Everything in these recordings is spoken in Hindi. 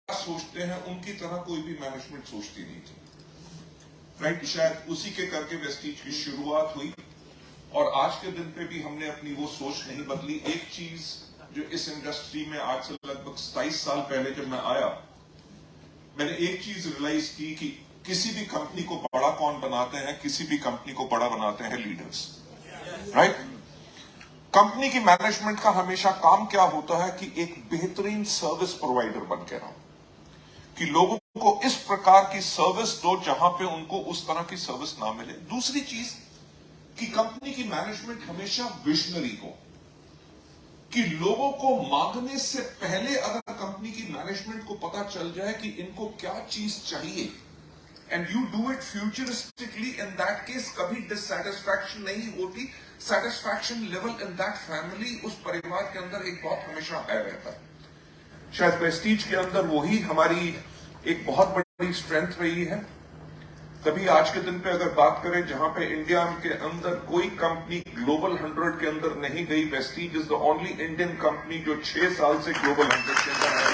सोचते हैं उनकी तरह कोई भी मैनेजमेंट सोचती नहीं थी, राइट। शायद उसी के करके वेस्टीज की शुरुआत हुई और आज के दिन पे भी हमने अपनी वो सोच नहीं बदली। एक चीज जो इस इंडस्ट्री में आज से लगभग 27 साल पहले जब मैं आया, मैंने एक चीज रियलाइज की कि किसी भी कंपनी को बड़ा कौन बनाते हैं, किसी भी कंपनी को बड़ा बनाते हैं लीडर्स, राइट। कंपनी की मैनेजमेंट का हमेशा काम क्या होता है कि एक बेहतरीन सर्विस प्रोवाइडर बन के रहो, कि लोगों को इस प्रकार की सर्विस दो जहां पे उनको उस तरह की सर्विस ना मिले। दूसरी चीज कि कंपनी की मैनेजमेंट हमेशा विजनरी हो, कि लोगों को मांगने से पहले अगर कंपनी की मैनेजमेंट को पता चल जाए कि इनको क्या चीज चाहिए and you do it futuristically, in that case कभी डिससैटिस्फैक्शन नहीं होती। Satisfaction level in that family, उस परिवार के अंदर एक बहुत हमेशा हाई रहता है। शायद प्रेस्टीज के अंदर वही हमारी एक बहुत बड़ी स्ट्रेंथ रही है। तभी आज के दिन पे अगर बात करें जहां पे इंडिया के अंदर कोई कंपनी ग्लोबल 100 के अंदर नहीं गई, Vestige is the only Indian company जो 6 साल से ग्लोबल 100 के अंदर आई।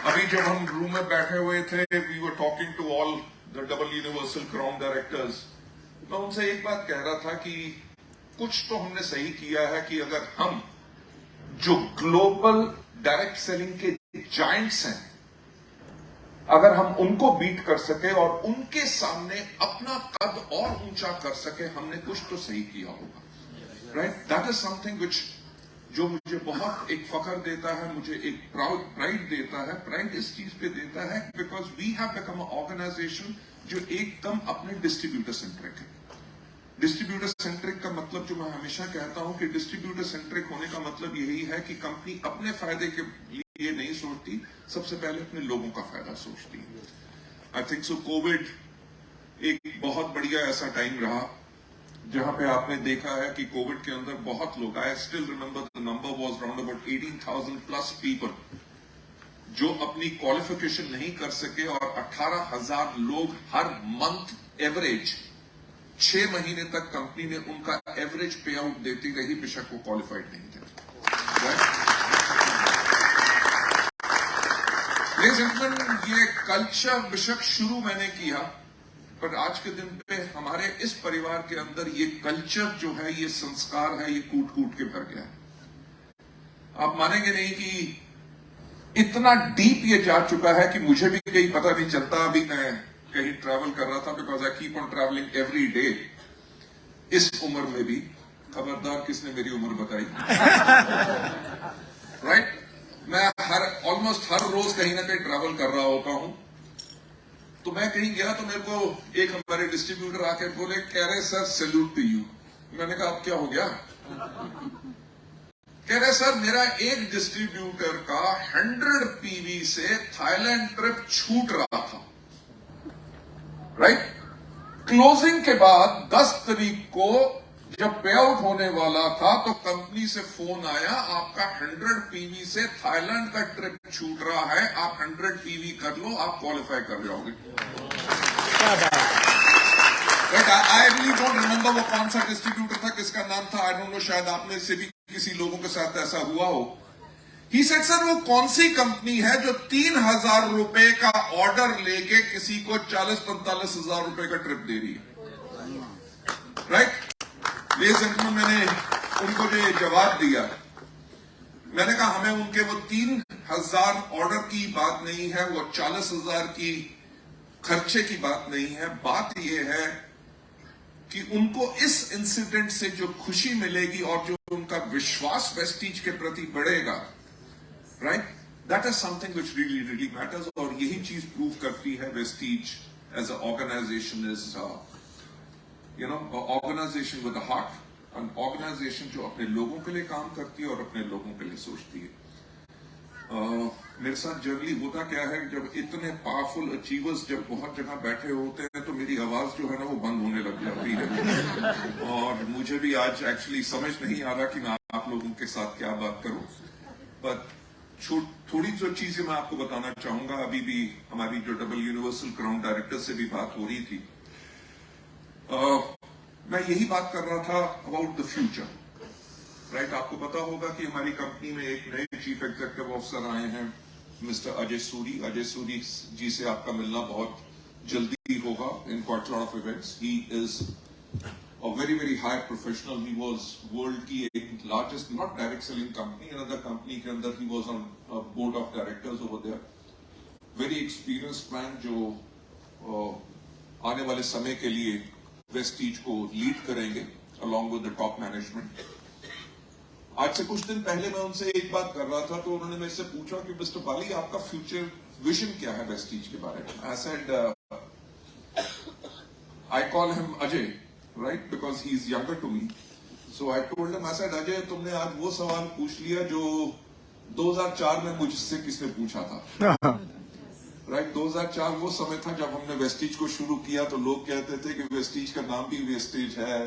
अभी जब हम रूम में बैठे हुए थे, we were talking to all the double universal crown directors. मैं उनसे एक बात कह रहा था कि कुछ तो हमने सही किया है कि अगर हम जो ग्लोबल डायरेक्ट सेलिंग के जायंट्स हैं, अगर हम उनको बीट कर सके और उनके सामने अपना कद और ऊंचा कर सके, हमने कुछ तो सही किया होगा, राइट। दैट इज समथिंग विच जो मुझे बहुत एक फख्र देता है, मुझे एक प्राइड देता है। प्राइड इस चीज पे देता है because we have become a organization जो एकदम अपने डिस्ट्रीब्यूटर सेंट्रिक है। डिस्ट्रीब्यूटर सेंट्रिक का मतलब, जो मैं हमेशा कहता हूं कि डिस्ट्रीब्यूटर सेंट्रिक होने का मतलब यही है कि कंपनी अपने फायदे के लिए नहीं सोचती, सबसे पहले अपने लोगों का फायदा सोचती है। आई थिंक सो कोविड एक बहुत बढ़िया ऐसा टाइम रहा जहां पे आपने देखा है कि कोविड के अंदर बहुत लोग, I still remember the number was around about 18,000 plus people जो अपनी क्वालिफिकेशन नहीं कर सके और 18,000 लोग हर मंथ एवरेज 6 महीने तक कंपनी ने उनका एवरेज पे आउट देती रही, बेशक वो क्वालिफाइड नहीं थे। ये कल्चर बेशक शुरू मैंने किया, पर आज के दिन पे हमारे इस परिवार के अंदर ये कल्चर जो है, ये संस्कार है, ये कूट कूट के भर गया है। आप मानेंगे नहीं कि इतना डीप ये जा चुका है कि मुझे भी कहीं पता नहीं चलता। अभी मैं कहीं ट्रैवल कर रहा था, because I keep on travelling every day. इस उम्र में भी, खबरदार किसने मेरी उम्र बताई, राइट। मैं ऑलमोस्ट हर रोज कहीं ना कहीं ट्रैवल कर रहा होता हूं। तो मैं कहीं गया तो मेरे को एक हमारे डिस्ट्रीब्यूटर आके बोले, कह रहे सर सैल्यूट टू यू। मैंने कहा अब क्या हो गया? कह रहे सर मेरा एक डिस्ट्रीब्यूटर का 100 पीवी से थाईलैंड ट्रिप छूट रहा था, राइट। क्लोजिंग के बाद 10 तारीख को जब पे आउट होने वाला था तो कंपनी से फोन आया, आपका 100 पीवी से थाईलैंड का ट्रिप छूट रहा है, आप 100 पीवी कर लो, आप क्वालिफाई कर जाओगे। आई रियली डोंट रिमेंबर वो कौन सा डिस्ट्रीब्यूटर था, किसका नाम था, आई डोंट नो। शायद आपने से भी किसी लोगों के साथ ऐसा हुआ हो। ही सेड सर वो कौन सी कंपनी है जो 3,000 रुपए का ऑर्डर लेके किसी को 40-45 हजार रुपए का ट्रिप दे रही है, राइट। मैंने उनको जो जवाब दिया, मैंने कहा हमें उनके वो 3,000 ऑर्डर की बात नहीं है, वो 40,000 की खर्चे की बात नहीं है। बात यह है कि उनको इस इंसिडेंट से जो खुशी मिलेगी और जो उनका विश्वास वेस्टीज के प्रति बढ़ेगा, right, that is something which really really matters. और यही चीज प्रूव करती है Vestige as a organization is organization with a heart, an organization जो अपने लोगों के लिए काम करती है और अपने लोगों के लिए सोचती है। मेरे साथ जनरली होता क्या है, जब इतने पावरफुल अचीवर्स जब बहुत जगह बैठे होते हैं तो मेरी आवाज जो है ना वो बंद होने लग जाती है और मुझे भी आज एक्चुअली समझ नहीं आ रहा कि मैं आप लोगों के साथ क्या बात करूं। पर थोड़ी जो चीजें मैं आपको बताना चाहूंगा। अभी भी हमारी जो डबल यूनिवर्सल क्राउन डायरेक्टर से भी बात हो रही थी, मैं यही बात कर रहा था अबाउट द फ्यूचर। राइट, आपको पता होगा कि हमारी कंपनी में एक नए चीफ एग्जीक्यूटिव ऑफिसर आए हैं, मिस्टर अजय सूरी। अजय सूरी जी से आपका मिलना बहुत जल्दी होगा in quite lot of events. He is a very high professional. He was world की एक largest not direct selling company, another company के अंदर he was on a board of directors over there. Very experienced man जो आने वाले समय के लिए वेस्टीज को लीड करेंगे along with the top management. आज से कुछ दिन पहले मैं उनसे एक बात कर रहा था तो उन्होंने मेरे से पूछा कि मिस्टर बाली आपका फ्यूचर विजन क्या है वेस्टीज के बारे में। I said I call him Ajay, right, because he is younger to me. So I told him, I said, Ajay, तुमने आज वो सवाल पूछ लिया जो 2004 में मुझसे किसने पूछा था। राइट, 2004 वो समय था जब हमने वेस्टीज को शुरू किया तो लोग कहते थे कि वेस्टीज का नाम भी वेस्टेज है,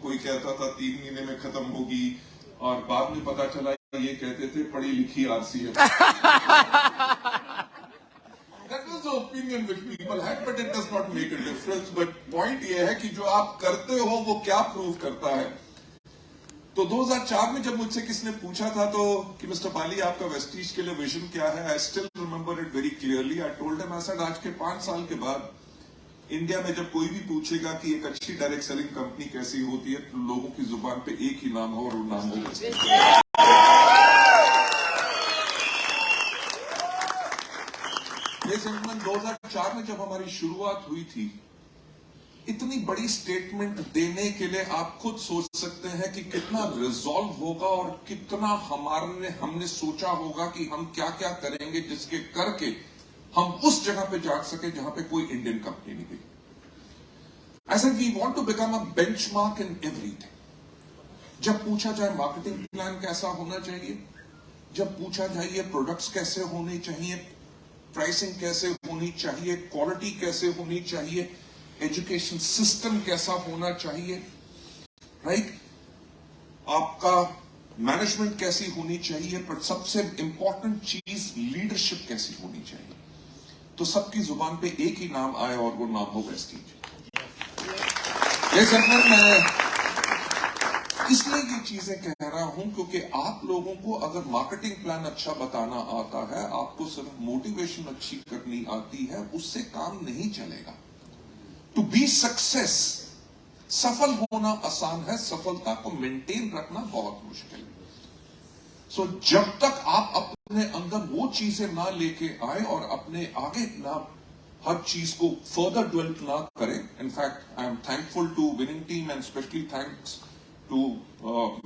कोई कहता था 3 महीने में खत्म होगी, और बाद में पता चला ये कहते थे पढ़ी लिखी आरसी है। That was the opinion which people had, but it does not make a difference. But point ये है कि जो आप करते हो वो क्या प्रूव करता है। तो 2004 में जब मुझसे किसने पूछा था तो कि मिस्टर बाली आपका वेस्टीज के लिए विजन क्या है, I still remember it very clearly. I told him, I said आज के 5 साल के बाद इंडिया में जब कोई भी पूछेगा कि एक अच्छी डायरेक्ट सेलिंग कंपनी कैसी होती है तो लोगों की जुबान पे एक ही नाम हो और वो नाम हो वेस्टीज। इस 2004 में जब हमारी शुरुआत हुई थी, इतनी बड़ी स्टेटमेंट देने के लिए आप खुद सोच सकते हैं कि कितना रिजॉल्व होगा और कितना हमने सोचा होगा कि हम क्या क्या करेंगे जिसके करके हम उस जगह पे जा सके जहां पे कोई इंडियन कंपनी नहीं गई। ऐसा we want to become a benchmark in everything. जब पूछा जाए मार्केटिंग प्लान कैसा होना चाहिए, जब पूछा जाए ये प्रोडक्ट्स कैसे होने चाहिए, प्राइसिंग कैसे होनी चाहिए, क्वालिटी कैसे होनी चाहिए, एजुकेशन सिस्टम कैसा होना चाहिए, राइट, आपका मैनेजमेंट कैसी होनी चाहिए, पर सबसे इंपॉर्टेंट चीज लीडरशिप कैसी होनी चाहिए, तो सबकी जुबान पे एक ही नाम आए और वो नाम हो वेस्टीज। ये सर मैं इसलिए ये चीजें कह रहा हूं क्योंकि आप लोगों को अगर मार्केटिंग प्लान अच्छा बताना आता है, आपको सिर्फ मोटिवेशन अच्छी करनी आती है, उससे काम नहीं चलेगा। टू बी सक्सेस, सफल होना आसान है, सफलता को मेंटेन रखना बहुत मुश्किल है। सो जब तक आप अपने अंदर वो चीजें ना लेके आए और अपने आगे ना हर चीज को फर्दर डेवलप ना करें। In fact I am thankful to winning team and specially thanks to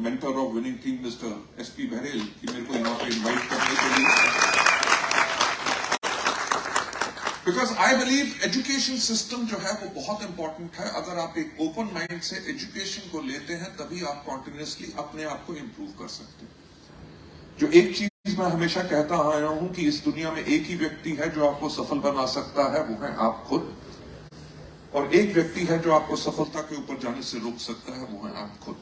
mentor of winning team mister SP Bahrel कि मेरे को यहाँ पे इन्वाइट करने के लिए, because I believe education system जो है वो बहुत इंपॉर्टेंट है। अगर आप एक ओपन माइंड से एजुकेशन को लेते हैं तभी आप कॉन्टिन्यूसली अपने आप को इम्प्रूव कर सकते हैं। जो एक चीज मैं हमेशा कहता आया हूं कि इस दुनिया में एक ही व्यक्ति है जो आपको सफल बना सकता है, वो है आप खुद, और एक व्यक्ति है जो आपको सफलता के ऊपर जाने से रोक सकता है, वो है आप खुद।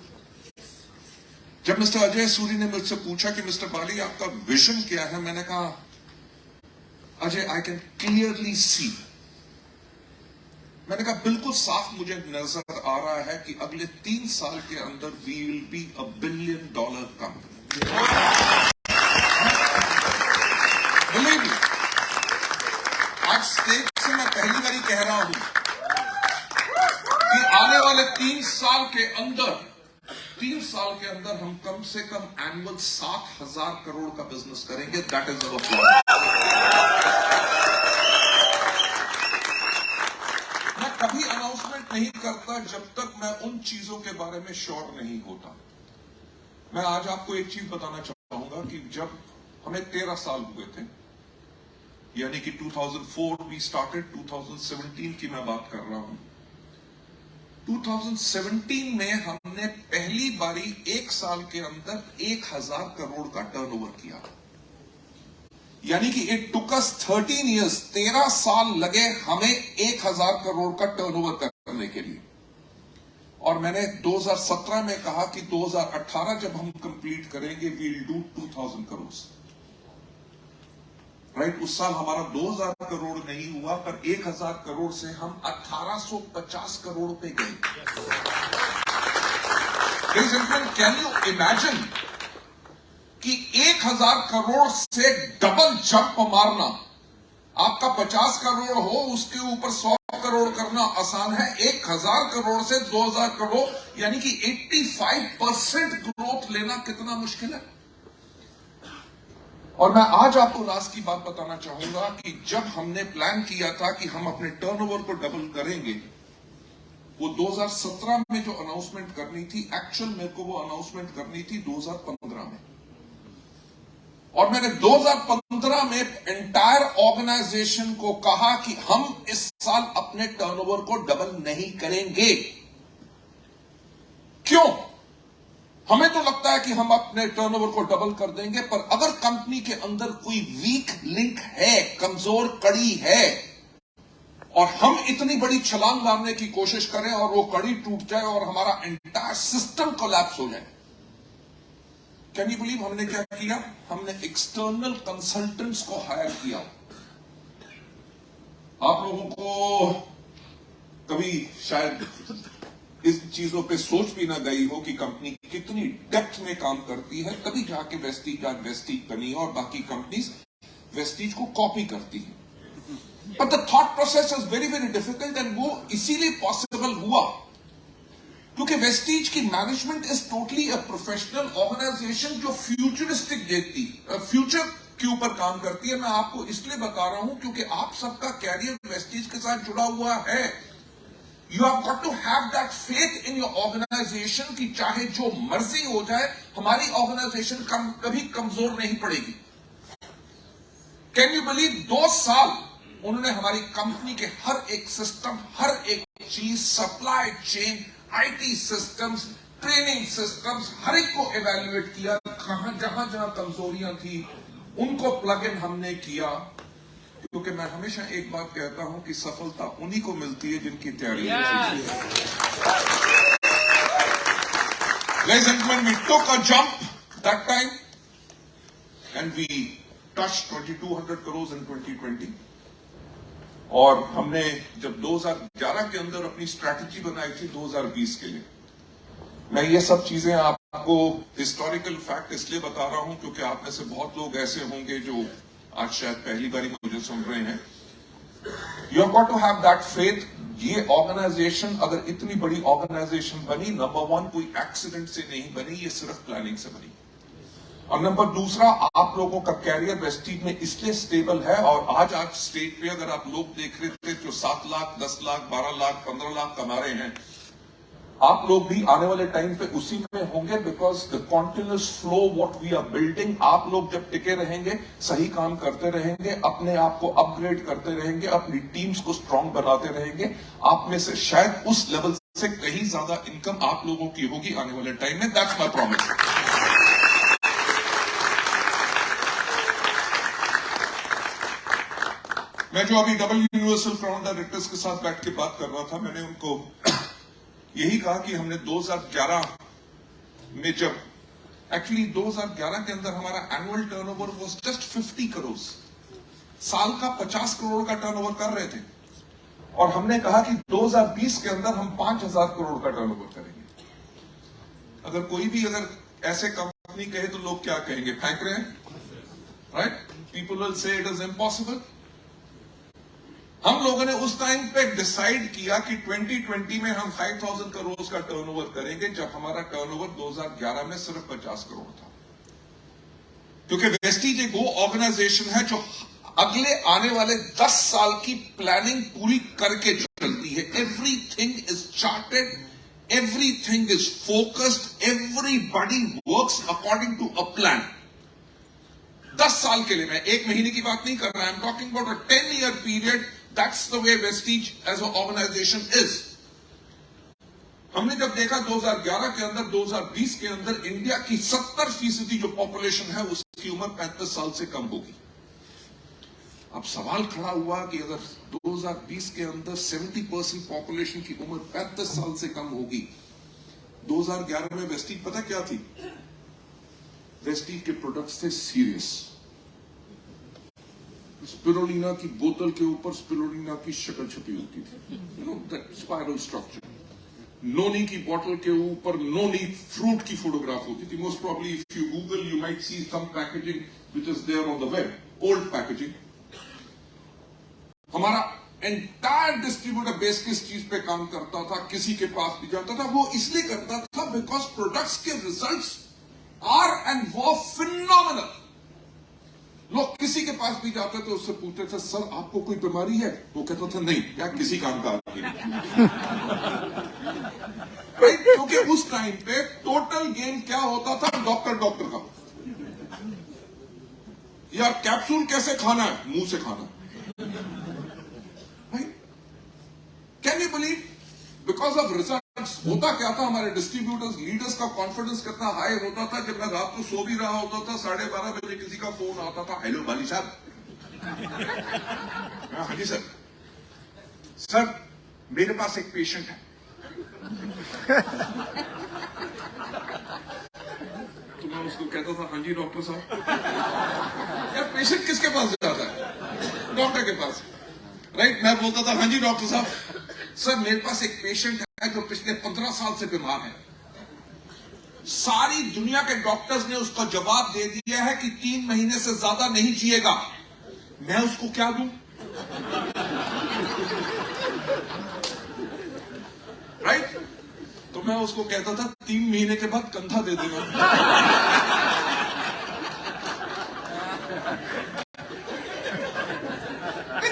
जब मिस्टर अजय सूरी ने मुझसे पूछा कि मिस्टर बाली आपका विजन क्या है, मैंने कहा Ajay I can clearly see, मैंने कहा बिल्कुल साफ मुझे नजर आ रहा है कि अगले 3 साल के अंदर we will be $1 billion company. आज स्टेज से मैं पहली बार कह रहा हूं कि आने वाले 3 साल के अंदर हम कम से कम एनुअल 7,000 करोड़ का बिजनेस करेंगे। That is our plan. मैं कभी अनाउंसमेंट नहीं करता जब तक मैं उन चीजों के बारे में श्योर नहीं होता। मैं आज आपको एक चीज बताना चाहूंगा कि जब हमें 13 साल हुए थे, यानी कि 2004 वी स्टार्टेड, 2017 की मैं बात कर रहा हूं। 2017 में हमने पहली बारी 1 साल के अंदर 1,000 करोड़ का टर्नओवर किया, यानी कि इट टुक अस 13 इयर्स, 13 साल लगे हमें 1,000 करोड़ का टर्नओवर करने के लिए। और मैंने 2017 में कहा कि 2018 जब हम कंप्लीट करेंगे we will do 2,000 crore. Right, उस साल हमारा 2,000 करोड़ नहीं हुआ, पर 1,000 करोड़ से हम 1,850 करोड़ पे गए। कैन यू इमेजिन कि 1000 करोड़ से डबल जंप मारना, आपका 50 करोड़ हो उसके ऊपर 100 करोड़ करना आसान है, 1000 करोड़ से 2000 करोड़ यानी कि 85% ग्रोथ लेना कितना मुश्किल है। और मैं आज आपको राज की बात बताना चाहूंगा कि जब हमने प्लान किया था कि हम अपने टर्नओवर को डबल करेंगे, वो 2017 में जो अनाउंसमेंट करनी थी, एक्चुअल मेरे को वो अनाउंसमेंट करनी थी 2015 में। और मैंने 2015 में एंटायर ऑर्गेनाइजेशन को कहा कि हम इस साल अपने टर्नओवर को डबल नहीं करेंगे। क्यों? हमें तो लगता है कि हम अपने टर्नओवर को डबल कर देंगे, पर अगर कंपनी के अंदर कोई वीक लिंक है, कमजोर कड़ी है, और हम इतनी बड़ी छलांग मारने की कोशिश करें और वो कड़ी टूट जाए और हमारा एंटायर सिस्टम कोलैप्स हो जाए। कैन यू बिलीव हमने क्या किया? हमने एक्सटर्नल कंसल्टेंट्स को हायर किया। आप लोगों को कभी शायद इस चीजों पे सोच भी ना गई हो कि कंपनी कितनी डेप्थ में काम करती है, तभी जाके वेस्टीज आज वेस्टीज बनी और बाकी कंपनीज वेस्टीज को कॉपी करती है। But the thought process is very very difficult, and वो इसीलिए पॉसिबल हुआ क्योंकि वेस्टीज की management is totally a professional organisation जो फ्यूचरिस्टिक देखती, फ्यूचर के ऊपर काम करती है। मैं आपको इसलिए बता रहा हूं क्योंकि आप सबका कैरियर वेस्टीज के साथ जुड़ा हुआ है। You have got to have that faith in your organisation कि चाहे जो मर्जी हो जाए, हमारी ऑर्गेनाइजेशन कभी कमजोर नहीं पड़ेगी। कैन यू बिलीव 2 साल उन्होंने हमारी कंपनी के हर एक सिस्टम, हर एक चीज, supply chain, IT systems, training systems, हर एक को इवैल्यूएट किया। जहां जहां कमजोरियां थी उनको प्लग इन हमने किया, क्योंकि मैं हमेशा एक बात कहता हूं कि सफलता उन्हीं को मिलती है जिनकी तैयारी होती है। Ladies and gentlemen, we took a jump that time and we touched 2200 crores in 2020। और हमने जब 2011 के अंदर अपनी स्ट्रैटेजी बनाई थी 2020 के लिए, मैं ये सब चीजें आपको हिस्टोरिकल फैक्ट इसलिए बता रहा हूं क्योंकि आप में से बहुत लोग ऐसे होंगे जो आज शायद पहली बार मुझे सुन रहे हैं। You have got to have that faith. ये ऑर्गेनाइजेशन अगर इतनी बड़ी ऑर्गेनाइजेशन बनी, नंबर 1 कोई एक्सीडेंट से नहीं बनी, ये सिर्फ प्लानिंग से बनी। और नंबर दूसरा, आप लोगों का कैरियर वेस्टीज में इसलिए स्टेबल है। और आज स्टेज पे अगर आप लोग देख रहे थे जो 7 लाख, 10 लाख, 12 लाख, 15 लाख कमा रहे हैं, आप लोग भी आने वाले टाइम पे उसी में होंगे, because the continuous flow what we are building. आप लोग जब टिके रहेंगे, सही काम करते रहेंगे, अपने आप को अपग्रेड करते रहेंगे, अपनी टीम्स को स्ट्रांग बनाते रहेंगे, आप में से शायद उस लेवल से कहीं ज्यादा इनकम आप लोगों की होगी आने वाले टाइम में। That's my promise. मैं जो अभी डबल यूनिवर्सल क्राउन डायरेक्टर्स के साथ बैठ के बात कर रहा था, मैंने उनको यही कहा कि हमने 2011 में जब एक्चुअली 2011 के अंदर हमारा annual turnover was just 50 crore, साल का 50 करोड़ का टर्नओवर कर रहे थे, और हमने कहा कि 2020 के अंदर हम 5000 करोड़ का टर्नओवर करेंगे। अगर कोई भी अगर ऐसे कंपनी कहे तो लोग क्या कहेंगे? फेंक रहे हैं, right? People will say it is impossible. हम लोगों ने उस टाइम पे डिसाइड किया कि 2020 में हम 5000 करोड़ का टर्नओवर करेंगे, जब हमारा टर्नओवर 2011 में सिर्फ 50 करोड़ था। क्योंकि वेस्टीज एक वो ऑर्गेनाइजेशन है जो अगले आने वाले 10 साल की प्लानिंग पूरी करके चलती है। Everything is charted, everything is focused, everybody works according to a plan. 10 साल के लिए, मैं 1 महीने की बात नहीं कर रहा, I am talking about a 10-year period. That's the way Vestige as an organization is। हमने जब देखा 2011 के अंदर, 2020 के अंदर इंडिया की 70% जो पॉपुलेशन है उसकी उम्र 35 साल से कम होगी। अब सवाल खड़ा हुआ कि अगर 2020 के अंदर 70% पॉपुलेशन की उम्र 35 साल से कम होगी, 2011 में वेस्टीज पता क्या थी? वेस्टीज के प्रोडक्ट्स थे सीरियस। स्पिरुलिना की बोतल के ऊपर स्पिरुलिना की शक्ल छपी होती थी, you know that spiral structure. Noni की बोतल के ऊपर नोनी फ्रूट की फोटोग्राफ होती थी. Most probably if you Google you might see some packaging which is there on the web, old packaging. हमारा एंटायर डिस्ट्रीब्यूटर बेस किस चीज पे काम करता था, किसी के पास भी जाता था, वो इसलिए करता था बिकॉज प्रोडक्ट्स के रिजल्ट्स आर एंड वो फिनोमिनल. लोग किसी के पास भी जाते थे, उससे पूछते थे सर आपको कोई बीमारी है, वो कहता था नहीं, या किसी काम का आदमी नहीं. राइट? क्योंकि उस टाइम पे टोटल गेम क्या होता था, डॉक्टर का. यार कैप्सूल कैसे खाना है, मुंह से खाना. Can you believe? Because of results. होता क्या था, हमारे डिस्ट्रीब्यूटर्स लीडर्स का कॉन्फिडेंस कितना हाई होता था. जब मैं रात को सो भी रहा होता था, 12:30 बजे किसी का फोन आता था, हेलो बाली साहब. हाँ जी सर मेरे पास एक पेशेंट है. तो मैं उसको कहता था हाँ जी डॉक्टर साहब. यार पेशेंट किसके पास जाता है? डॉक्टर के पास. राइट? मैं बोलता था हाँ जी डॉक्टर साहब, सर मेरे पास एक पेशेंट है जो पिछले 15 साल से बीमार है. सारी दुनिया के डॉक्टर्स ने उसका जवाब दे दिया है कि 3 महीने से ज्यादा नहीं जिएगा. मैं उसको क्या दूं? राइट? तो मैं उसको कहता था 3 महीने के बाद कंधा दे देना.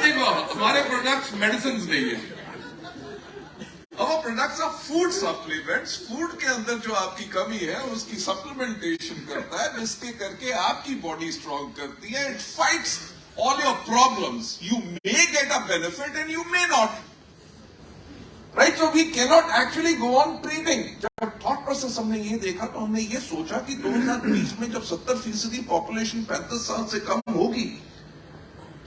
देखो हमारे प्रोडक्ट्स मेडिसिन नहीं है. Our products are food supplements. Food के अंदर जो आपकी कमी है उसकी सप्लीमेंटेशन करता है, जिसके करके आपकी बॉडी स्ट्रांग करती है. It fights all your problems. You may get a benefit and you may not. Right? So we cannot actually go on treating. जब thought process हमने ये देखा तो हमने ये सोचा कि 2020 में जब 70% पॉपुलेशन 35 साल से कम होगी,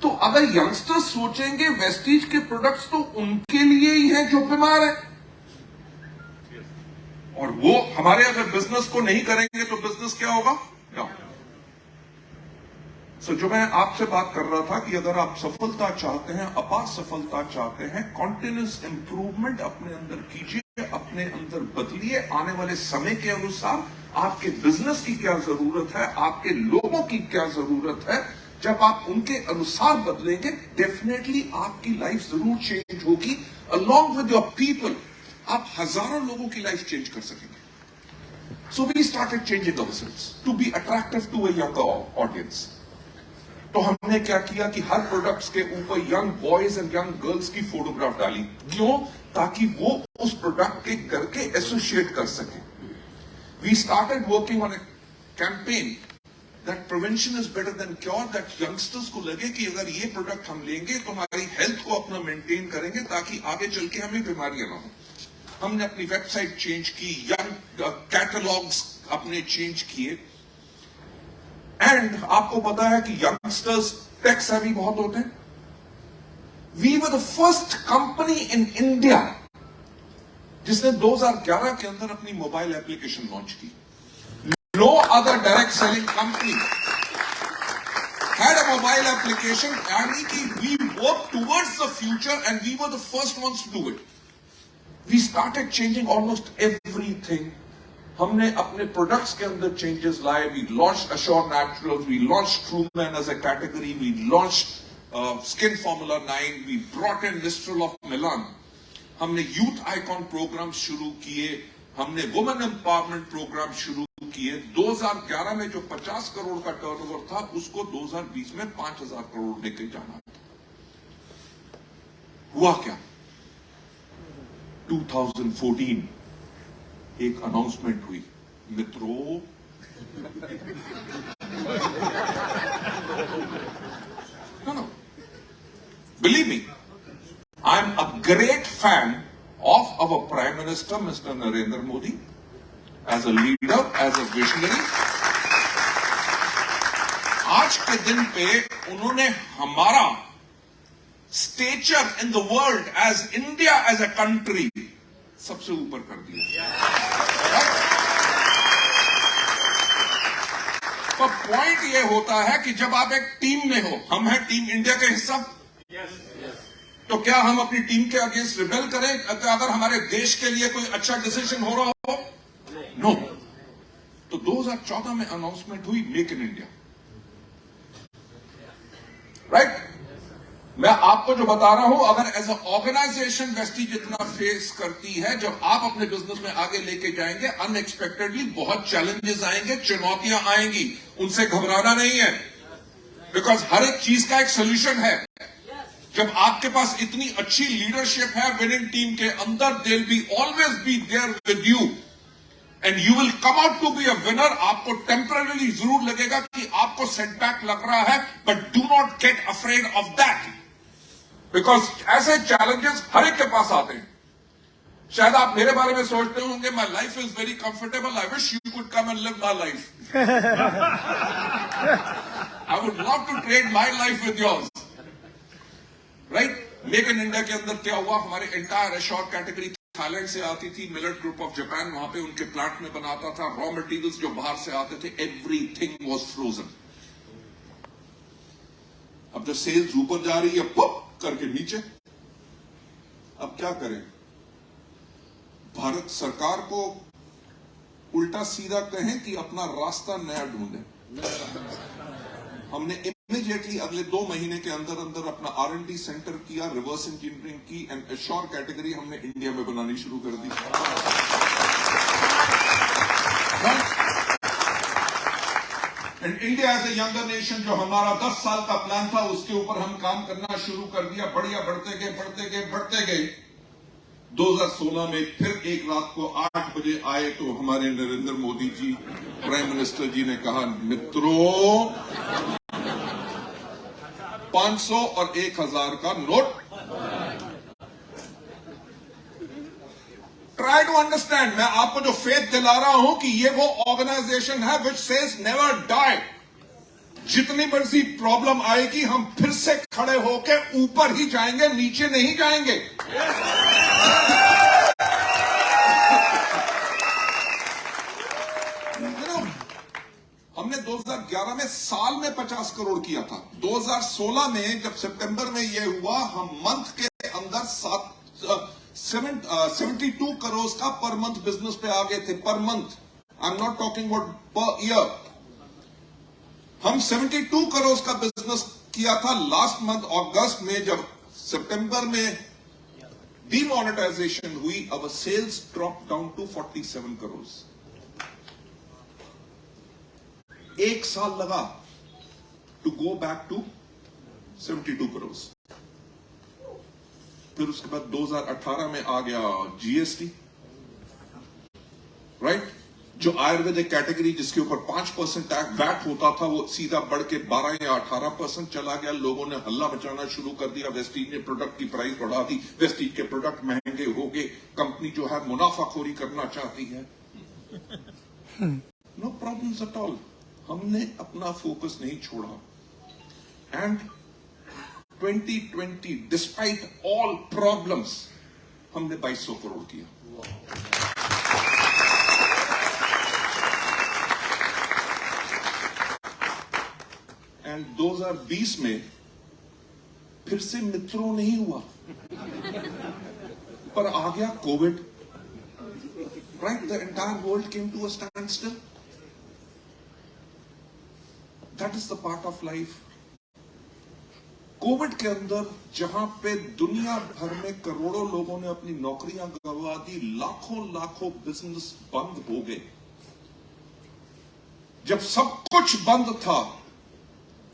तो अगर यंगस्टर्स सोचेंगे वेस्टीज के प्रोडक्ट्स तो उनके लिए ही है जो बीमार है, और वो हमारे अगर बिजनेस को नहीं करेंगे तो बिजनेस क्या होगा? जो मैं आपसे बात कर रहा था कि अगर आप सफलता चाहते हैं, अपार सफलता चाहते हैं, कॉन्टिन्यूस इंप्रूवमेंट अपने अंदर कीजिए, अपने अंदर बदलिए. आने वाले समय के अनुसार आपके बिजनेस की क्या जरूरत है, आपके लोगों की क्या जरूरत है, जब आप उनके अनुसार बदलेंगे डेफिनेटली आपकी लाइफ जरूर चेंज होगी. अलॉन्ग विद योर पीपल आप हजारों लोगों की लाइफ चेंज कर सकेंगे. So we started changing ourselves to be attractive to a younger audience. तो हमने क्या किया कि हर प्रोडक्ट्स के ऊपर young boys and young girls की फोटोग्राफ डाली. क्यों? ताकि वो उस प्रोडक्ट के करके एसोसिएट कर सके. We started working on a campaign that prevention is better than cure. That youngsters को लगे कि अगर ये प्रोडक्ट हम लेंगे तो हमारी हेल्थ को अपना मेंटेन करेंगे ताकि आगे चल के हमें बीमारियां ना हो. हमने अपनी वेबसाइट चेंज की, यंग कैटलॉग्स अपने चेंज किए. एंड आपको पता है कि यंगस्टर्स टेक सेवी बहुत होते हैं. We were the first company in India जिसने 2011 के अंदर अपनी मोबाइल एप्लीकेशन लॉन्च की. No other direct selling company had a mobile application. यानी कि we worked towards the future and we were the first ones to do it. We started changing almost everything. हमने अपने प्रोडक्ट्स के अंदर चेंजेस लाए. We launched Assure Naturals, we launched Truman as a category, we launched Skin Formula 9, we brought in Mistral of Milan. हमने यूथ आइकॉन प्रोग्राम शुरू किए, हमने वुमेन एम्पावरमेंट प्रोग्राम शुरू किए. 2011 में जो 50 करोड़ का टर्नओवर था उसको 2020 में 5000 करोड़ लेके जाना था. हुआ क्या? 2014 एक अनाउंसमेंट हुई, मित्रों no. Believe me, I am a great fan of our Prime Minister, Mr. Narendra Modi, as a leader, as a visionary. आज के दिन पे उन्होंने हमारा stature in the world as India as a country सबसे ऊपर कर दिया. तो पॉइंट ये होता है कि जब आप एक टीम में हो, हम हैं टीम इंडिया का हिस्सा. तो क्या हम अपनी टीम के अगेंस्ट रिबेल करें अगर हमारे देश के लिए कोई अच्छा डिसीजन हो रहा हो? नो। तो 2014 में अनाउंसमेंट हुई मेक इन इंडिया, राइट? मैं आपको जो बता रहा हूं, अगर एज अ ऑर्गेनाइजेशन वेस्टीज जितना फेस करती है, जब आप अपने बिजनेस में आगे लेके जाएंगे, अनएक्सपेक्टेडली बहुत चैलेंजेस आएंगे, चुनौतियां आएंगी, उनसे घबराना नहीं है, बिकॉज हर एक चीज का एक सोल्यूशन है। जब आपके पास इतनी अच्छी लीडरशिप है विनिंग टीम के अंदर, they will be always be there with you and you will come out to be a winner. आपको टेम्पररी जरूर लगेगा कि आपको सेटबैक लग रहा है, but do not get afraid of that, because ऐसे चैलेंजेस हर एक के पास आते हैं। शायद आप मेरे बारे में सोचते होंगे, my life is very comfortable, I wish you could come and live my life. I would love to trade my life with yours, right? Make in India के अंदर क्या हुआ, हमारे एंटायर एश्योर कैटेगरी थाईलैंड से आती थी, मिलेट ग्रुप ऑफ जापान वहां पे उनके प्लांट में बनाता था, रॉ मटेरियल्स जो बाहर से आते थे, एवरीथिंग वाज फ्रोजन। अब जो सेल्स ऊपर जा रही है, पप करके नीचे। अब क्या करें? भारत सरकार को उल्टा सीधा कहें कि अपना रास्ता नया ढूंढें। हमने इमीडिएटली अगले 2 महीने के अंदर अंदर अपना R&D सेंटर किया, रिवर्स इंजीनियरिंग की, एंड एश्योर कैटेगरी हमने इंडिया में बनानी शुरू कर दी। And India as a younger nation, जो हमारा 10 साल का प्लान था, उसके ऊपर हम काम करना शुरू कर दिया। बढ़िया बढ़ते गए 2016 में फिर एक रात को 8 बजे आए तो हमारे नरेंद्र मोदी जी, प्राइम मिनिस्टर जी ने कहा, मित्रों 500 और 1000 का नोट। Try to understand. मैं आपको जो फेथ दिला रहा हूं कि ये वो ऑर्गेनाइजेशन है विच सेज नेवर डाई। जितनी बड़ी प्रॉब्लम आएगी, हम फिर से खड़े होके ऊपर ही जाएंगे, नीचे नहीं जाएंगे। हमने 2011 में साल में 50 करोड़ किया था। 2016 में जब सितंबर में यह हुआ, हम मंथ के अंदर 72 करोड़ का पर मंथ बिजनेस पे आ गए थे। Per month, I am not talking about per year. हम 72 करोड़ का बिजनेस किया था लास्ट मंथ अगस्त में। जब सितंबर में डीमोनेटाइजेशन हुई, our sales drop down to 47 crore. एक साल लगा to go back to 72 crore. फिर उसके बाद 2018 में आ गया जीएसटी, राइट? जो आयुर्वेदिक कैटेगरी जिसके ऊपर 5% टैक्स वैट होता था, वो सीधा बढ़ के 12 या 18% चला गया। लोगों ने हल्ला मचाना शुरू कर दिया। वेस्टीज ने प्रोडक्ट की प्राइस बढ़ा दी, वेस्टीज के प्रोडक्ट महंगे हो गए, कंपनी जो है मुनाफाखोरी करना चाहती है। No problems at all. हमने अपना फोकस नहीं छोड़ा। एंड 2020 डिस्पाइट ऑल प्रॉब्लम्स हमने 2200 करोड़ किया। एंड 2020 में फिर से मित्रों नहीं हुआ, पर आ गया Covid, right? The entire world came to a standstill. That is the part of life. Covid के अंदर जहां पे दुनिया भर में करोड़ों लोगों ने अपनी नौकरियां गंवा दी, लाखों बिजनेस बंद हो गए। जब सब कुछ बंद था,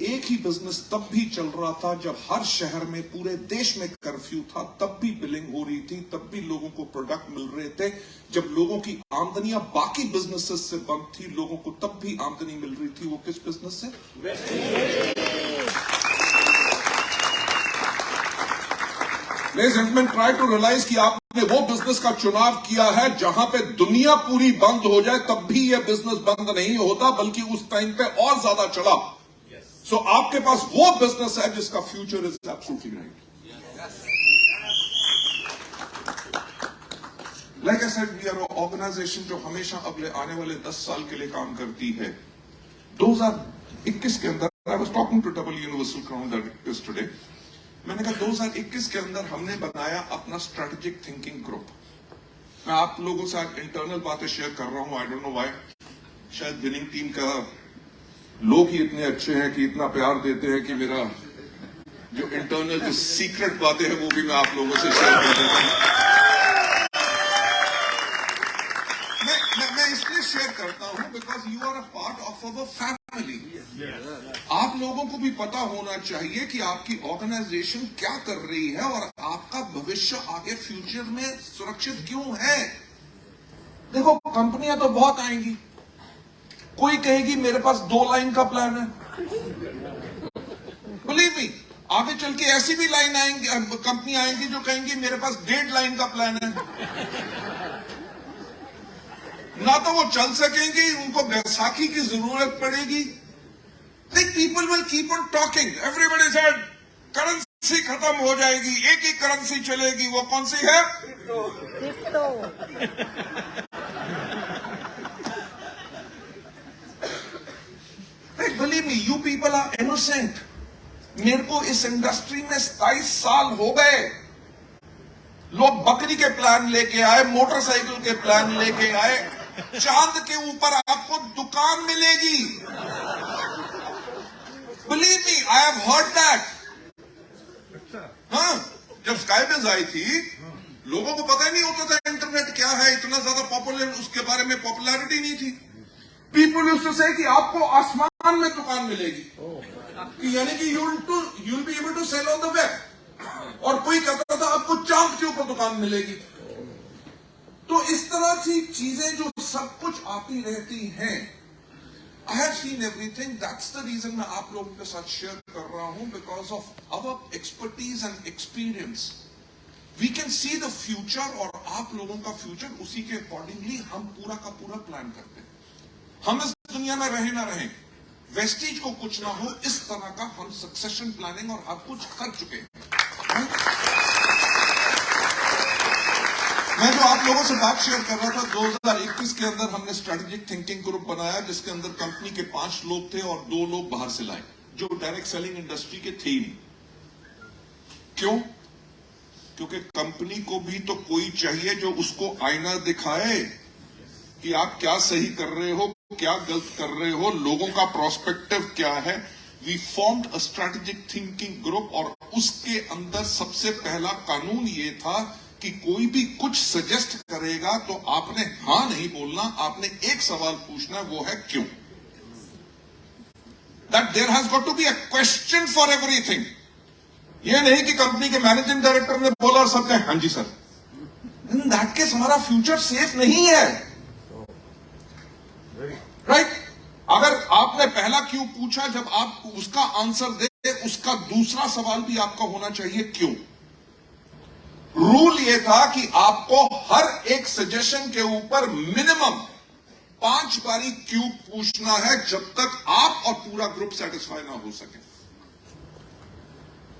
एक ही बिजनेस तब भी चल रहा था जब हर शहर में, पूरे देश में कर्फ्यू था, तब भी बिलिंग हो रही थी, तब भी लोगों को प्रोडक्ट मिल रहे थे। जब लोगों की आमदनियां बाकी बिजनेसेस से बंद थी, लोगों को तब भी आमदनी मिल रही थी। वो किस बिजनेस से? Ladies and gentleman, try to realise कि आपने वो बिजनेस का चुनाव किया है जहां पे दुनिया पूरी बंद हो जाए तब भी ये बिजनेस बंद नहीं होता, बल्कि उस टाइम पे और ज्यादा चला। सो आपके पास वो बिजनेस है जिसका future is absolutely right. Like I said, we are an organisation जो हमेशा अगले आने वाले 10 साल के लिए काम करती है। 2021 के अंदर I was talking to double universal crown that is today. मैंने कहा 2021 के अंदर हमने बनाया अपना स्ट्रेटेजिक थिंकिंग ग्रुप। मैं आप लोगों से आज इंटरनल बातें शेयर कर रहा हूं, आई डोंट नो व्हाई। शायद विनिंग टीम का लोग ही इतने अच्छे हैं कि इतना प्यार देते हैं कि मेरा जो इंटरनल जो सीक्रेट बातें हैं वो भी मैं आप लोगों से शेयर कर देता हूं। मैं इसलिए शेयर करता हूं because you are a part of our family. आप लोगों को भी पता होना चाहिए कि आपकी ऑर्गेनाइजेशन क्या कर रही है और आपका भविष्य आगे फ्यूचर में सुरक्षित क्यों है। देखो, कंपनियां तो बहुत आएंगी, कोई कहेगी मेरे पास 2 लाइन का प्लान है। बिलीव मी, आगे चल के ऐसी भी लाइन आएंगी, कंपनी आएंगी जो कहेंगी मेरे पास 1.5 लाइन का प्लान है। ना तो वो चल सकेंगी, उनको बैसाखी की जरूरत पड़ेगी। Like people will keep on talking. Everybody said currency खत्म हो जाएगी, एक ही करेंसी चलेगी, वो कौन सी है? Crypto. Like believe me, you people are innocent. मेरे को इस इंडस्ट्री में 27 साल हो गए। लोग बकरी के प्लान लेके आए, मोटरसाइकिल के प्लान लेके आए, चांद के ऊपर आपको दुकान मिलेगी। Believe me, I have heard that. हाँ, जब स्काईबेज आई थी, लोगों को पता ही नहीं होता था इंटरनेट क्या है, इतना ज्यादा पॉपुलर, उसके बारे में पॉपुलैरिटी नहीं थी। People used to say कि आपको आसमान में दुकान मिलेगी, यानी कि you'll be able to sell on the web. और कोई कहता था आपको चांद के ऊपर दुकान मिलेगी। तो इस तरह की चीजें जो सब कुछ आती रहती हैं। I have seen everything. That's the reason मैं आप लोगों के साथ शेयर कर रहा हूं, because of our expertise and experience. We can see the future और आप लोगों का फ्यूचर, उसी के अकॉर्डिंगली हम पूरा का पूरा प्लान करते हैं। हम इस दुनिया में रहे ना रहे, वेस्टीज को कुछ ना हो, इस तरह का हम सक्सेशन प्लानिंग और अब कुछ कर चुके हैं। मैं जो आप लोगों से बात शेयर कर रहा था, 2021 के अंदर हमने स्ट्रेटेजिक थिंकिंग ग्रुप बनाया, जिसके अंदर कंपनी के 5 लोग थे और 2 लोग बाहर से लाए, जो डायरेक्ट सेलिंग इंडस्ट्री के थे ही नहीं। क्यों? क्योंकि कंपनी को भी तो कोई चाहिए जो उसको आईना दिखाए कि आप क्या सही कर रहे हो, क्या गलत कर रहे हो, लोगों का प्रोस्पेक्टिव क्या है। We formed a strategic thinking group और उसके अंदर सबसे पहला कानून ये था कि कोई भी कुछ सजेस्ट करेगा तो आपने हां नहीं बोलना, आपने एक सवाल पूछना, वो है क्यों। That there has got to be a question for everything. ये नहीं कि कंपनी के मैनेजिंग डायरेक्टर ने बोला और सब कहे हाँ जी सर। इन दैट केस हमारा फ्यूचर सेफ नहीं है, राइट? अगर आपने पहला क्यों पूछा, जब आप उसका आंसर दे, उसका दूसरा सवाल भी आपका होना चाहिए क्यों। रूल ये था कि आपको हर एक सजेशन के ऊपर मिनिमम 5 बारी क्यों पूछना है, जब तक आप और पूरा ग्रुप सेटिस्फाई ना हो सके।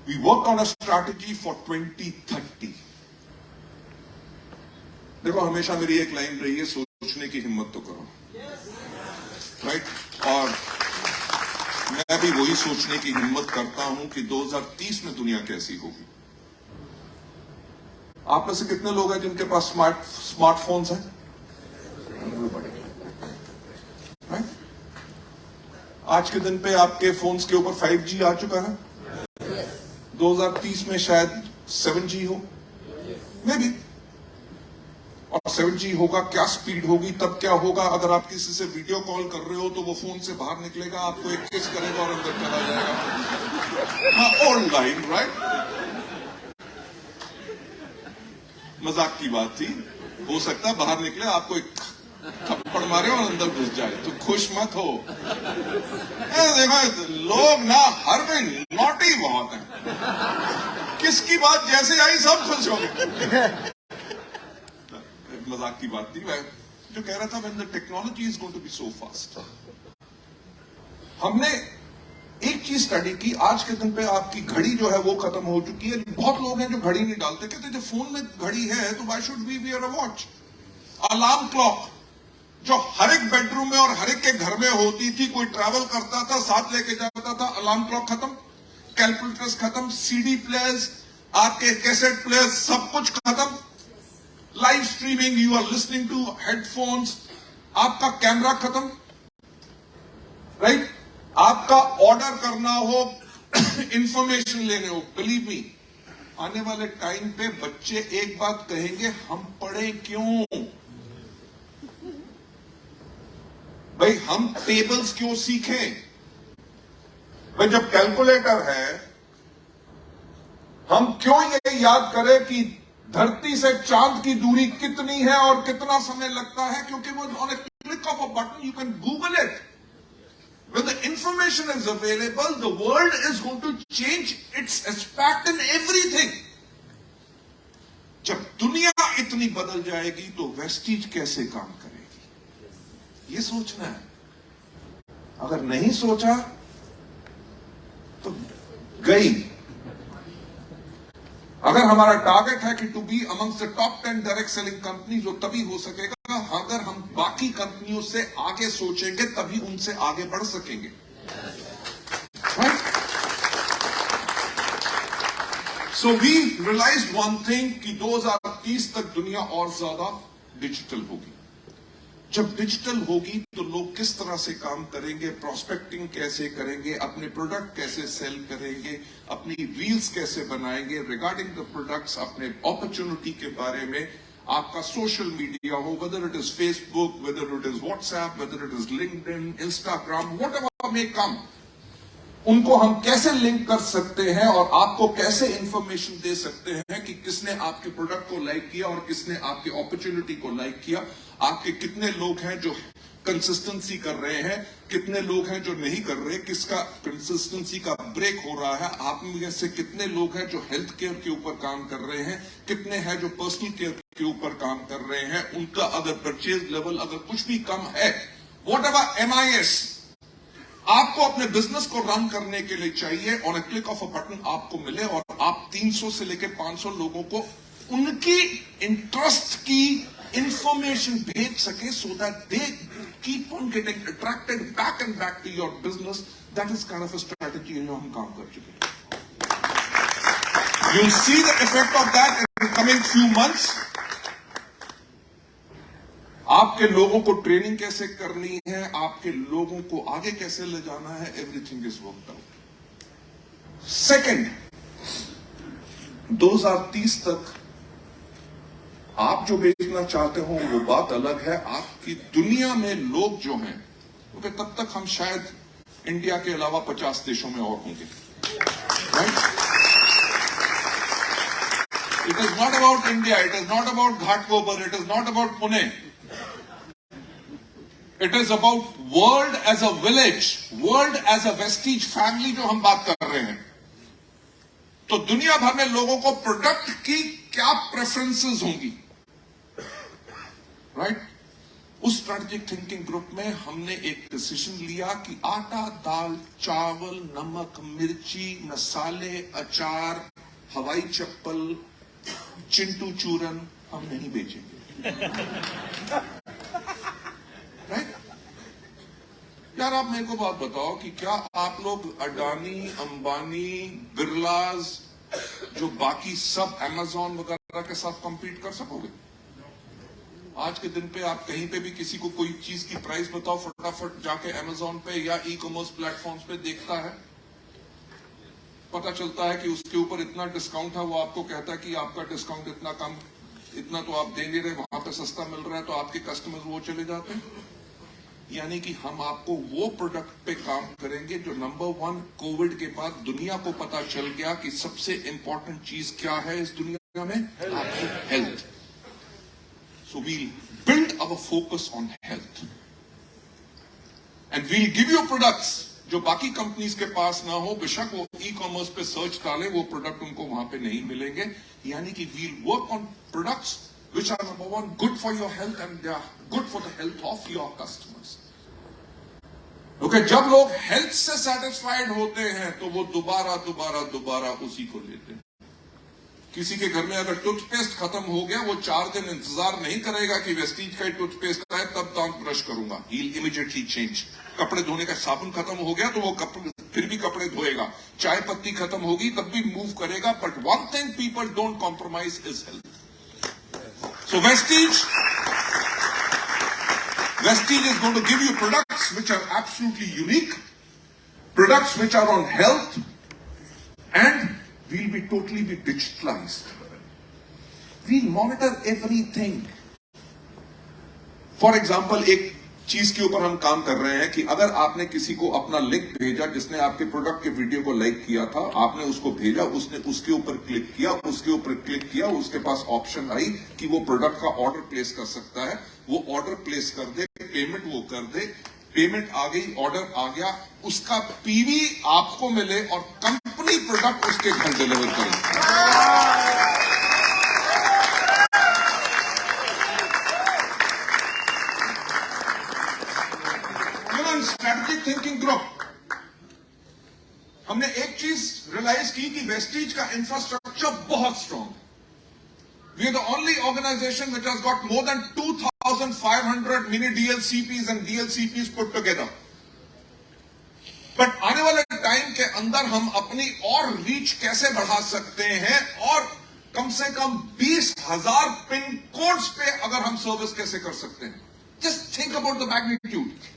We work on a strategy for 2030। देखो, हमेशा मेरी एक लाइन रही है, सोचने की हिम्मत तो करो, राइट? और मैं भी वही सोचने की हिम्मत करता हूं कि 2030 में दुनिया कैसी होगी। आप में से कितने लोग हैं जिनके पास स्मार्टफोन्स हैं? आज के दिन पे आपके फोन्स के ऊपर 5G आ चुका है। 2030 में शायद 7G हो, मे बी। और 7G होगा, क्या स्पीड होगी, तब क्या होगा, अगर आप किसी से वीडियो कॉल कर रहे हो तो वो फोन से बाहर निकलेगा, आपको एक किस करेगा और अंदर चला जाएगा। हाँ, ऑनलाइन, राइट? मजाक की बात थी, हो सकता है बाहर निकले, आपको एक थप्पड़ मारे और अंदर घुस जाए, तो खुश मत हो। देखो, लोग ना हर में नॉटी बहुत हैं, किसकी बात जैसे आई सब खुश हो गए। मजाक की बात थी। मैं जो कह रहा था, when the technology is going to be so fast, हमने एक चीज स्टडी की, आज के दिन पे आपकी घड़ी जो है वो खत्म हो चुकी है। बहुत लोग हैं जो घड़ी नहीं डालते, कहते जब फोन में घड़ी है तो why should we wear a watch. Alarm clock जो हर एक बेडरूम में और हर एक के घर में होती थी, कोई ट्रैवल करता था, साथ लेके जाता था, अलार्म क्लॉक खत्म। कैलकुलेटर्स खत्म, सीडी प्लेयर्स, आपके कैसेट प्लेयर्स, सब कुछ खत्म। Live streaming, you are listening to headphones, आपका कैमरा खत्म, राइट? आपका ऑर्डर करना हो, इंफॉर्मेशन लेने हो, बिलीव मी, आने वाले टाइम पे बच्चे एक बात कहेंगे, हम पढ़े क्यों भाई, हम टेबल्स क्यों सीखें भाई? जब कैलकुलेटर है, हम क्यों ये याद करें कि धरती से चांद की दूरी कितनी है और कितना समय लगता है? क्योंकि वो on A click of a button you can Google it. When the information is available, the world is going to change its aspect in everything. जब दुनिया इतनी बदल जाएगी तो वेस्टीज कैसे काम करेगी, ये सोचना है। अगर नहीं सोचा तो गई। अगर हमारा टारगेट है कि to be amongst the top 10 direct selling companies, वो तभी हो सकेगा अगर हम बाकी कंपनियों से आगे सोचेंगे, तभी उनसे आगे बढ़ सकेंगे, right? So we realised one thing कि 2030 तक दुनिया और ज्यादा डिजिटल होगी। जब डिजिटल होगी तो लोग किस तरह से काम करेंगे, प्रोस्पेक्टिंग कैसे करेंगे, अपने प्रोडक्ट कैसे सेल करेंगे, अपनी रील्स कैसे बनाएंगे रिगार्डिंग द प्रोडक्ट्स, अपने अपॉर्चुनिटी के बारे में, आपका सोशल मीडिया हो, whether it is Facebook, whether it is WhatsApp, whether it is LinkedIn, Instagram, whatever may come, उनको हम कैसे लिंक कर सकते हैं और आपको कैसे इंफॉर्मेशन दे सकते हैं कि किसने आपके प्रोडक्ट को लाइक किया और किसने आपकी अपॉर्चुनिटी को लाइक किया, आपके कितने लोग हैं जो कंसिस्टेंसी कर रहे हैं, कितने लोग हैं जो नहीं कर रहे, किसका कंसिस्टेंसी का ब्रेक हो रहा है, आप में से कितने लोग हैं जो हेल्थ केयर के ऊपर काम कर रहे हैं, कितने हैं जो पर्सनल केयर के ऊपर काम कर रहे हैं, उनका अगर परचेज लेवल अगर कुछ भी कम है, व्हाटएवर MIS आपको अपने बिजनेस को रन करने के लिए चाहिए, on a click of a button आपको मिले और आप 300 से लेकर 500 लोगों को उनकी इंटरेस्ट की इंफॉर्मेशन भेज सके, so that they keep on getting attracted back and back to your business. That is kind of a strategy जो हम काम कर चुके हैं। You will see the effect of that in coming few months. आपके लोगों को ट्रेनिंग कैसे करनी है, आपके लोगों को आगे कैसे ले जाना है, everything is worked out. Second, 2030 तक आप जो बेचना चाहते हो वो बात अलग है, आपकी दुनिया में लोग जो हैं, क्योंकि तब तक हम शायद इंडिया के अलावा 50 देशों में और होंगे, right? It is not about India, it is not about Ghatkopar, it is not about Pune, it is about world as a village, world as a Vestige family जो हम बात कर रहे हैं। तो दुनिया भर में लोगों को प्रोडक्ट की क्या प्रेफरेंसेस होंगी, राइट? उस स्ट्रेटेजिक थिंकिंग ग्रुप में हमने एक डिसीजन लिया कि आटा, दाल, चावल, नमक, मिर्ची, मसाले, अचार, हवाई चप्पल, चिंटू चूरन हम नहीं बेचेंगे, राइट? यार आप मेरे को बात बताओ कि क्या आप लोग अडानी, अंबानी, बिरलाज, जो बाकी सब अमेजॉन वगैरह के साथ कंपीट कर सकोगे? आज के दिन पे आप कहीं पे भी किसी को कोई चीज की प्राइस बताओ, फटाफट जाके अमेजॉन पे या ई कॉमर्स प्लेटफॉर्म्स पे देखता है, पता चलता है कि उसके ऊपर इतना डिस्काउंट है, वो आपको कहता है कि आपका डिस्काउंट इतना कम, इतना तो आप दे नहीं रहे, वहां पे सस्ता मिल रहा है, तो आपके कस्टमर्स वो चले जाते हैं। यानी कि हम आपको वो प्रोडक्ट पे काम करेंगे जो नंबर 1 कोविड के बाद दुनिया को पता चल गया कि सबसे इंपॉर्टेंट चीज क्या है इस दुनिया में, आपकी health. So we'll build our focus on health and we'll give you products जो बाकी कंपनीज के पास ना हो। बेशक वो ई कॉमर्स पे सर्च डाले, वो प्रोडक्ट उनको वहां पे नहीं मिलेंगे। यानी कि we'll work on products which are number 1 good for your health and they are good for the health of your customers. Okay, जब लोग हेल्थ से सेटिस्फाइड होते हैं तो वो दोबारा उसी को लेते हैं। किसी के घर में अगर टूथपेस्ट खत्म हो गया, वो 4 दिन इंतजार नहीं करेगा कि वेस्टीज का टूथपेस्ट आए तब दांत ब्रश करूंगा, he'll immediately change। कपड़े धोने का साबुन खत्म हो गया तो वो फिर भी कपड़े धोएगा, चाय पत्ती खत्म होगी तब भी मूव करेगा, but one thing people don't compromise is health. So Vestige is going to give you products which are absolutely unique, products which are on health, and we'll be totally digitalized. We'll monitor everything. For example, एक चीज के ऊपर हम काम कर रहे हैं कि अगर आपने किसी को अपना लिंक भेजा, जिसने आपके प्रोडक्ट के वीडियो को लाइक किया था, आपने उसको भेजा, उसने उसके ऊपर क्लिक किया, उसके पास ऑप्शन आई कि वो प्रोडक्ट का ऑर्डर प्लेस कर सकता है, वो ऑर्डर प्लेस कर दे, पेमेंट वो कर दे, पेमेंट आ गई, ऑर्डर आ गया, उसका पीवी आपको मिले और कंपनी प्रोडक्ट उसके घर डिलीवर करे। स्ट्रैटेजिक थिंकिंग ग्रुप हमने एक चीज रियलाइज की कि वेस्टीज का इंफ्रास्ट्रक्चर बहुत स्ट्रांग है। We are the only organisation which has got more than 2500 mini DLCPs and DLCPs put together. But आने वाले टाइम के अंदर हम अपनी और रीच कैसे बढ़ा सकते हैं और कम से कम 20,000 पिन कोड्स पे अगर हम सर्विस कैसे कर सकते हैं। Just think about the magnitude.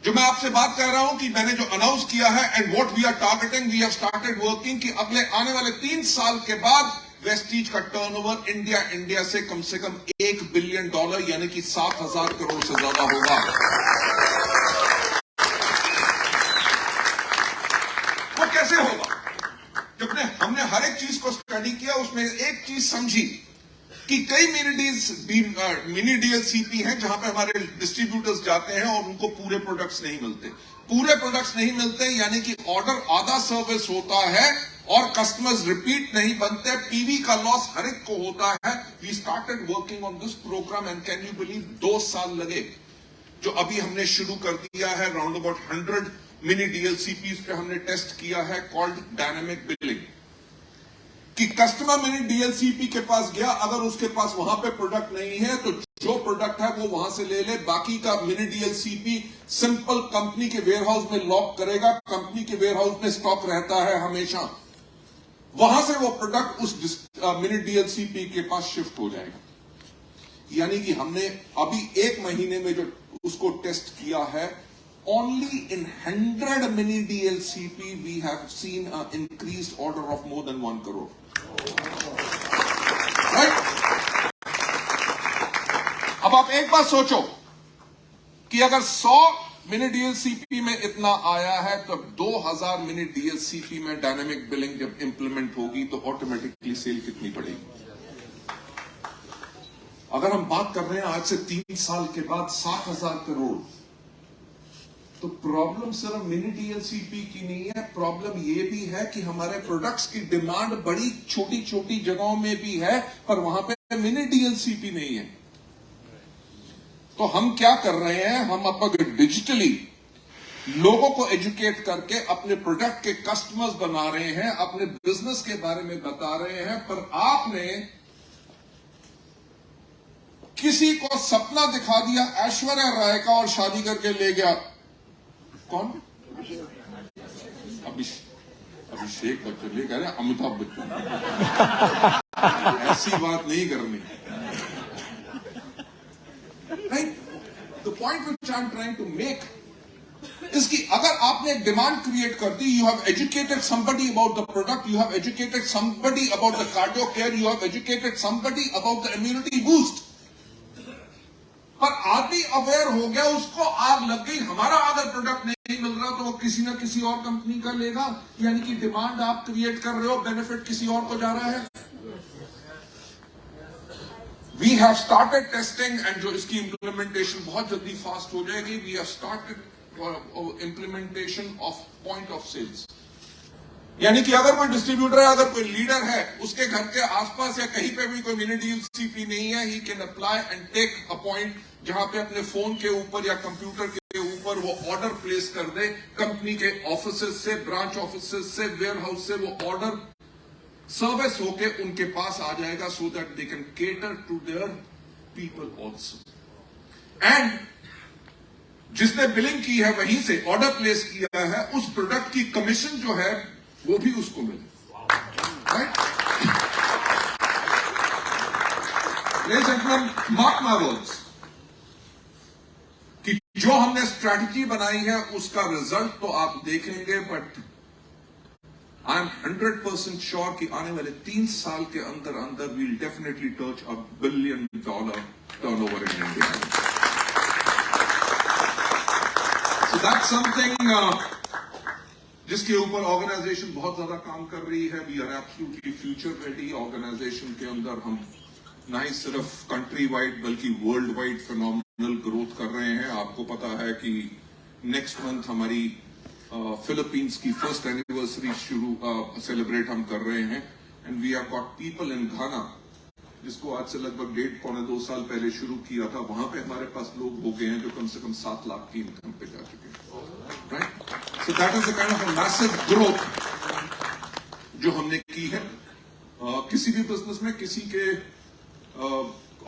जो मैं आपसे बात कर रहा हूं कि मैंने जो अनाउंस किया है and what we are targeting, we have started working कि अगले आने वाले 3 साल के बाद वेस्टीज का टर्नओवर इंडिया से कम $1 बिलियन यानी कि 7,000 करोड़ से ज्यादा होगा। वो कैसे होगा? जब हमने हर एक चीज को स्टडी किया, उसमें एक चीज समझी कि कई मिनी डीएलसीपी हैं जहां पे हमारे डिस्ट्रीब्यूटर्स जाते हैं और उनको पूरे प्रोडक्ट्स नहीं मिलते, यानी कि ऑर्डर आधा सर्विस होता है और कस्टमर्स रिपीट नहीं बनते, पीवी का लॉस हर एक को होता है। We started working on this programme and can you believe 2 साल लगे। जो अभी हमने शुरू कर दिया है, राउंड अबाउट 100 मिनी डीएलसीपीज पे हमने टेस्ट किया है, कॉल्ड डायनामिक बिलिंग, कि कस्टमर मिनी डीएलसीपी के पास गया, अगर उसके पास वहां पे प्रोडक्ट नहीं है तो जो प्रोडक्ट है वो वहां से ले ले, बाकी का मिनी डीएलसीपी सिंपल कंपनी के वेयरहाउस में लॉक करेगा, कंपनी के वेयरहाउस में स्टॉक रहता है हमेशा, वहां से वो प्रोडक्ट उस मिनी डीएलसीपी के पास शिफ्ट हो जाएगा। यानी कि हमने अभी 1 महीने में जो उसको टेस्ट किया है, only in 100 mini DLCP we have seen an increased order of more than 1 crore. Right? अब आप एक बात सोचो कि अगर 100 मिनी डीएलसीपी में इतना आया है तो 2000 मिनी डीएलसीपी में डायनामिक बिलिंग जब इंप्लीमेंट होगी तो ऑटोमेटिकली सेल कितनी बढ़ेगी। अगर हम बात कर रहे हैं आज से 3 साल के बाद 7,000 करोड़, तो प्रॉब्लम सिर्फ मिनी डीएलसीपी की नहीं है, प्रॉब्लम ये भी है कि हमारे प्रोडक्ट्स की डिमांड बड़ी छोटी छोटी जगहों में भी है, पर वहां पे मिनी डीएलसीपी नहीं है। तो हम क्या कर रहे हैं, हम अब डिजिटली लोगों को एजुकेट करके अपने प्रोडक्ट के कस्टमर्स बना रहे हैं, अपने बिजनेस के बारे में बता रहे हैं। पर आपने किसी को सपना दिखा दिया ऐश्वर्या राय का और शादी करके ले गया, कौन? अभिषेक बच्चन, ये कह रहे हैं अमिताभ बच्चन। ऐसी बात नहीं करनी। Right? The point which I am trying to make is कि अगर आपने एक डिमांड क्रिएट कर दी, you have educated somebody about the product, you have educated somebody about the cardio care, you have educated somebody about the immunity boost, पर आदमी अवेयर हो गया, उसको आग लग गई, हमारा अगर प्रोडक्ट नहीं मिल रहा तो वो किसी ना किसी और कंपनी का लेगा, यानी कि डिमांड आप क्रिएट कर रहे हो, बेनिफिट किसी और को जा रहा है। We have started testing and जो इसकी इंप्लीमेंटेशन बहुत जल्दी फास्ट हो जाएगी। We have started implementation of point of sales, यानी कि अगर कोई डिस्ट्रीब्यूटर है, अगर कोई लीडर है, उसके घर के आसपास या कहीं पे भी कोई मिनी डीएलसीपी नहीं है, he can apply and take a point जहां पे अपने फोन के ऊपर या कंप्यूटर के ऊपर वो ऑर्डर प्लेस कर दे, कंपनी के ऑफिसेज से, ब्रांच ऑफिसेज से, वेयर हाउस से वो ऑर्डर सर्विस होके उनके पास आ जाएगा, so that they can cater to their people also. And जिसने बिलिंग की है वहीं से ऑर्डर प्लेस किया है, उस प्रोडक्ट की कमीशन जो है वो भी उसको मिले। Right? Ladies and gentleman, mark my words कि जो हमने स्ट्रैटेजी बनाई है उसका रिजल्ट तो आप देखेंगे, बट आई एम 100% श्योर कि आने वाले 3 साल के अंदर अंदर will definitely touch $1 billion turnover in India. So that's something जिसके ऊपर ऑर्गेनाइजेशन बहुत ज्यादा काम कर रही है। We are absolutely future ready. Organisation के अंदर हम ना ही सिर्फ कंट्री वाइड बल्कि वर्ल्ड वाइड फिनोमिनल ग्रोथ कर रहे हैं। आपको पता है कि नेक्स्ट मंथ हमारी फिलीपींस की फर्स्ट एनिवर्सरी सेलिब्रेट हम कर रहे हैं, and we have got people in Ghana, जिसको आज से लगभग 1.5-2 साल पहले शुरू किया था। वहां पे हमारे पास लोग हो गए हैं जो कम से कम 7 लाख की इनकम पे जा चुके हैं। Right? So that is the kind of a massive growth जो हमने की है। किसी भी बिजनेस में, किसी के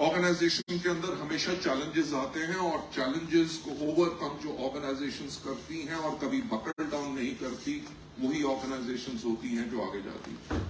ऑर्गेनाइजेशन के अंदर हमेशा चैलेंजेस आते हैं, और चैलेंजेस को ओवरकम जो ऑर्गेनाइजेशंस करती हैं और कभी बकल डाउन नहीं करती, वही ऑर्गेनाइजेशंस होती हैं जो आगे जाती हैं।